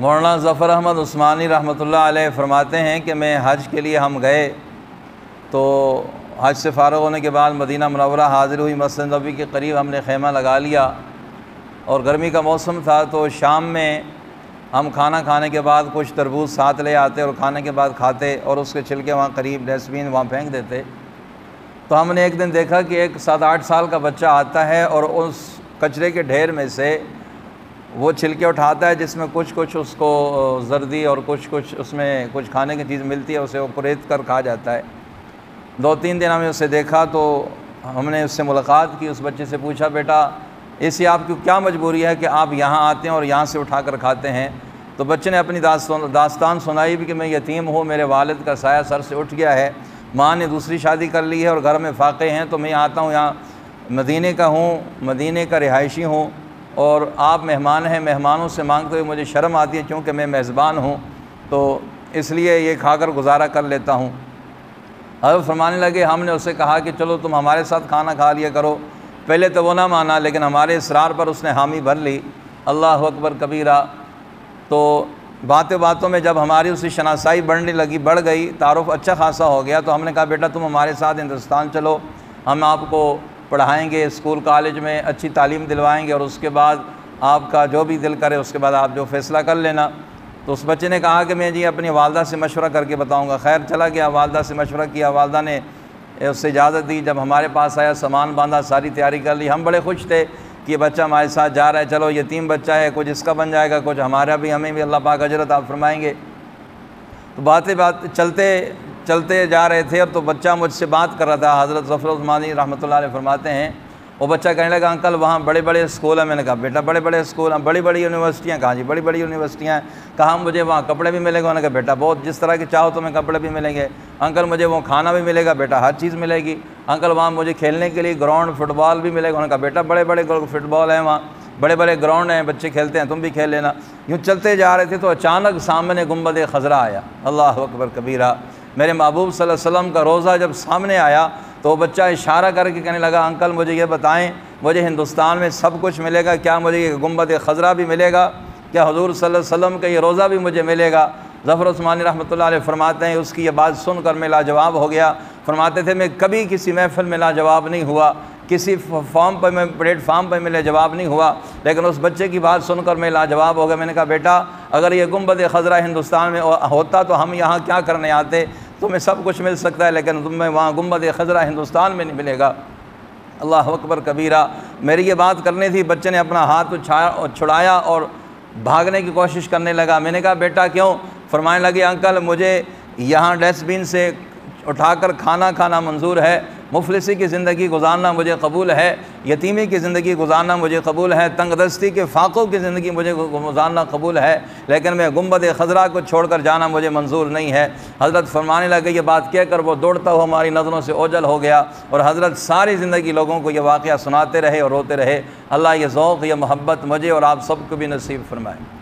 मौलाना ज़फ़र अहमद उस्मानी रहमतुल्लाह अलैह फरमाते हैं कि मैं हज के लिए हम गए तो हज से फ़ारग़ होने के बाद मदीना मुनव्वरा हाज़िर हुई। मस्जिद नबवी के करीब हमने ख़ैमा लगा लिया और गर्मी का मौसम था, तो शाम में हम खाना खाने के बाद कुछ तरबूज साथ ले आते और खाने के बाद खाते और उसके छिलके वहाँ करीब डस्टबिन वहाँ फेंक देते। तो हमने एक दिन देखा कि एक 7-8 साल का बच्चा आता है और उस कचरे के ढेर में से वो छिलके उठाता है जिसमें कुछ कुछ उसको जर्दी और कुछ उसमें कुछ खाने की चीज़ मिलती है, उसे वो कुरेद कर खा जाता है। 2-3 दिन हमने उसे देखा तो हमने उससे मुलाकात की। उस बच्चे से पूछा, बेटा ऐसी आपकी क्या मजबूरी है कि आप यहाँ आते हैं और यहाँ से उठा कर खाते हैं? तो बच्चे ने अपनी दास्तान सुनाई भी कि मैं यतीम हूँ, मेरे वालिद का साया सर से उठ गया है, माँ ने दूसरी शादी कर ली है और घर में फाके हैं, तो मैं आता हूँ यहाँ मदीने का हूँ, मदीने का रिहायशी हूँ और आप मेहमान हैं, मेहमानों से मांगते हुए मुझे शर्म आती है क्योंकि मैं मेज़बान हूँ, तो इसलिए ये खाकर गुजारा कर लेता हूँ। हज़रत फरमाने लगे, हमने उससे कहा कि चलो तुम हमारे साथ खाना खा लिया करो। पहले तो वो ना माना, लेकिन हमारे इसरार पर उसने हामी भर ली। अल्लाह अकबर कबीरा। तो बातों बातों में जब हमारी उसकी शनासाई बढ़ गई, तारुफ अच्छा खासा हो गया, तो हमने कहा बेटा तुम हमारे साथ हिंदुस्तान चलो, हम आपको पढ़ाएंगे, स्कूल कॉलेज में अच्छी तालीम दिलवाएंगे और उसके बाद आपका जो भी दिल करे उसके बाद आप जो फ़ैसला कर लेना। तो उस बच्चे ने कहा कि मैं जी अपनी वालदा से मशवरा करके बताऊंगा। खैर चला गया, वालदा से मशवरा किया, वालदा ने उससे इजाज़त दी। जब हमारे पास आया, सामान बांधा, सारी तैयारी कर ली। हम बड़े खुश थे कि बच्चा हमारे साथ जा रहा है, चलो यतीम बच्चा है, कुछ इसका बन जाएगा, कुछ हमारा भी, हमें भी अल्लाह पाक अजरत आप फरमाएंगे। तो बात चलते जा रहे थे और तो बच्चा मुझसे बात कर रहा था। हज़रत ज़फ़र उस्मानी रहमतुल्लाह अलैह फरमाते हैं, वो बच्चा कहने लगा, अंकल वहाँ बड़े बड़े स्कूल हैं। मैंने कहा बेटा बड़े बड़े स्कूल हैं, बड़ी बड़ी यूनिवर्सिटियाँ? कहाँ जी बड़ी बड़ी यूनिवर्सिटियाँ हैं। कहा मुझे वहाँ कपड़े भी मिलेंगे? उन्होंने कहा बेटा बहुत, जिस तरह के चाहो तुम्हें कपड़े भी मिलेंगे। अंकल मुझे वो खाना भी मिलेगा? बेटा हर चीज़ मिलेगी। अंकल वहाँ मुझे खेलने के लिए ग्राउंड फुटबॉल भी मिलेगा? उन्होंने कहा बेटा बड़े बड़े फुटबॉल हैं वहाँ, बड़े बड़े ग्राउंड हैं, बच्चे खेलते हैं, तुम भी खेल लेना। यूँ चलते जा रहे थे तो अचानक सामने गुंबद खज़रा आया। अल्लाह अकबर कबीरा। मेरे महबूब सल्लल्लाहु अलैहि वसल्लम का रोज़ा जब सामने आया तो बच्चा इशारा करके कहने लगा, अंकल मुझे ये बताएं, मुझे हिंदुस्तान में सब कुछ मिलेगा, क्या मुझे ये गुंबद खज़रा भी मिलेगा? क्या हुज़ूर सल्लल्लाहु अलैहि वसल्लम का ये रोज़ा भी मुझे मिलेगा? ज़फ़र उस्मानी रहमतुल्लाह अलैह फरमाते हैं, उसकी ये बात सुनकर मैं लाजवाब हो गया। फरमाते थे, मैं कभी किसी महफ़िल में लाजवाब नहीं हुआ, किसी फॉर्म पर मैं प्लेटफार्म पर मैं लाजवाब नहीं हुआ, लेकिन उस बच्चे की बात सुनकर मैं लाजवाब हो गया। मैंने कहा बेटा अगर ये गुंबद खज़रा हिंदुस्तान में होता तो हम यहाँ क्या करने आते? तुम्हें सब कुछ मिल सकता है लेकिन तुम्हें वहाँ गुंबद खज़रा हिंदुस्तान में नहीं मिलेगा। अल्लाह अकबर कबीरा। मेरी ये बात करनी थी, बच्चे ने अपना हाथ छुड़ाया और भागने की कोशिश करने लगा। मैंने कहा बेटा क्यों? फरमाने लगे, अंकल मुझे यहाँ डस्टबिन से उठाकर खाना मंजूर है, मुफलिसी की ज़िंदगी गुजारना मुझे कबूल है, यतीमी की ज़िंदगी गुजारना मुझे कबूल है, तंगदस्ती के फाकों की ज़िंदगी मुझे गुजारना कबूल है, लेकिन मैं गुंबद खज़रा को छोड़कर जाना मुझे मंजूर नहीं है। हज़रत फरमाने लगे, ये बात कहकर वो दौड़ता हुआ हमारी नज़रों से ओझल हो गया और हज़रत सारी ज़िंदगी लोगों को ये वाक़या सुनाते रहे और रोते रहे। अल्लाह ये ज़ौक़, ये मोहब्बत मुझे और आप सबको भी नसीब फरमाए।